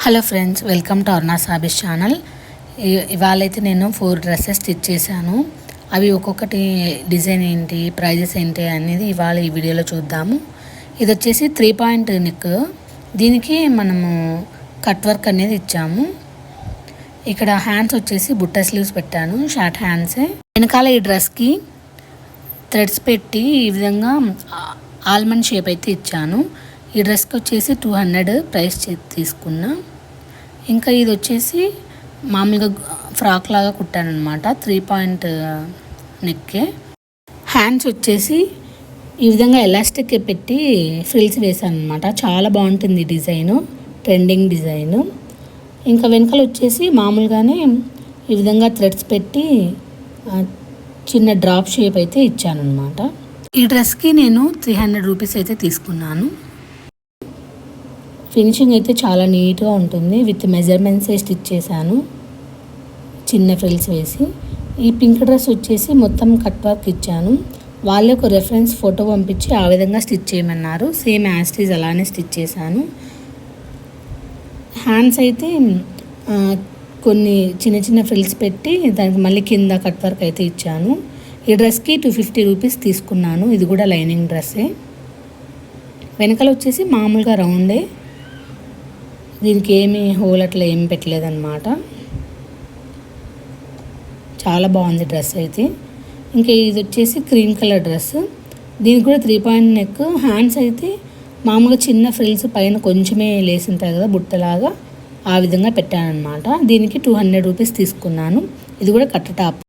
Hello friends, welcome to Aruna సాబీస్ channel. ఇవాళైతే నేను 4 డ్రెస్సెస్ స్టిచ్ చేశాను. అవి ఒక్కొక్కటి డిజైన్ ఏంటి, ప్రైజెస్ ఏంటి అనేది ఇవాళ ఈ వీడియోలో చూద్దాము. ఇది వచ్చేసి 3 పాయింట్ నెక్. దీనికి మనము కట్ వర్క్ అనేది ఇచ్చాము. ఇక్కడ హ్యాండ్స్ వచ్చేసి బుట్ట స్లీవ్స్ పెట్టాను, షార్ట్ హ్యాండ్సే. వెనకాల ఈ డ్రెస్కి థ్రెడ్స్ పెట్టి ఈ విధంగా ఆల్మండ్ షేప్ అయితే ఇచ్చాను. ఈ డ్రెస్కి వచ్చేసి 200 ప్రైస్ తీసుకున్నా. ఇంకా ఇది వచ్చేసి మామూలుగా ఫ్రాక్ లాగా కుట్టాను అనమాట. 3 పాయింట్ నెక్కే. హ్యాండ్స్ వచ్చేసి ఈ విధంగా ఎలాస్టిక్ పెట్టి ఫ్రిల్స్ వేసాను అనమాట. చాలా బాగుంటుంది డిజైను, ట్రెండింగ్ డిజైను. ఇంకా వెనకాల వచ్చేసి మామూలుగానే ఈ విధంగా థ్రెడ్స్ పెట్టి చిన్న డ్రాప్ షేప్ అయితే ఇచ్చాను అనమాట. ఈ డ్రెస్కి నేను 300 రూపీస్ అయితే తీసుకున్నాను. ఫినిషింగ్ అయితే చాలా నీట్గా ఉంటుంది. విత్ మెజర్మెంట్స్ స్టిచ్ చేశాను, చిన్న ఫ్రిల్స్ వేసి. ఈ పింక్ డ్రెస్ వచ్చేసి మొత్తం కట్ వర్క్ ఇచ్చాను. వాళ్ళే ఒక రెఫరెన్స్ ఫోటో పంపించి ఆ విధంగా స్టిచ్ చేయమన్నారు. సేమ్ యాస్టీజ్ అలానే స్టిచ్ చేశాను. హ్యాండ్స్ అయితే కొన్ని చిన్న చిన్న ఫ్రిల్స్ పెట్టి దానికి మళ్ళీ కింద కట్ వర్క్ అయితే ఇచ్చాను. ఈ డ్రెస్కి 250 రూపీస్ తీసుకున్నాను. ఇది కూడా లైనింగ్ డ్రెస్సే. వెనకాల వచ్చేసి మామూలుగా రౌండే, దీనికి ఏమీ హోల్ అట్లా ఏమి పెట్టలేదన్నమాట. చాలా బాగుంది డ్రెస్ అయితే. ఇంకా ఇది వచ్చేసి క్రీమ్ కలర్ డ్రెస్. దీనికి కూడా 3 పాయింట్ నెక్. హ్యాండ్స్ అయితే మామూలుగా చిన్న ఫ్రిల్స్ పైన కొంచెమే లేసి ఉంటాయి కదా బుట్టలాగా, ఆ విధంగా పెట్టాను అనమాట. దీనికి 200 రూపీస్ తీసుకున్నాను. ఇది కూడా కట్ టాప్.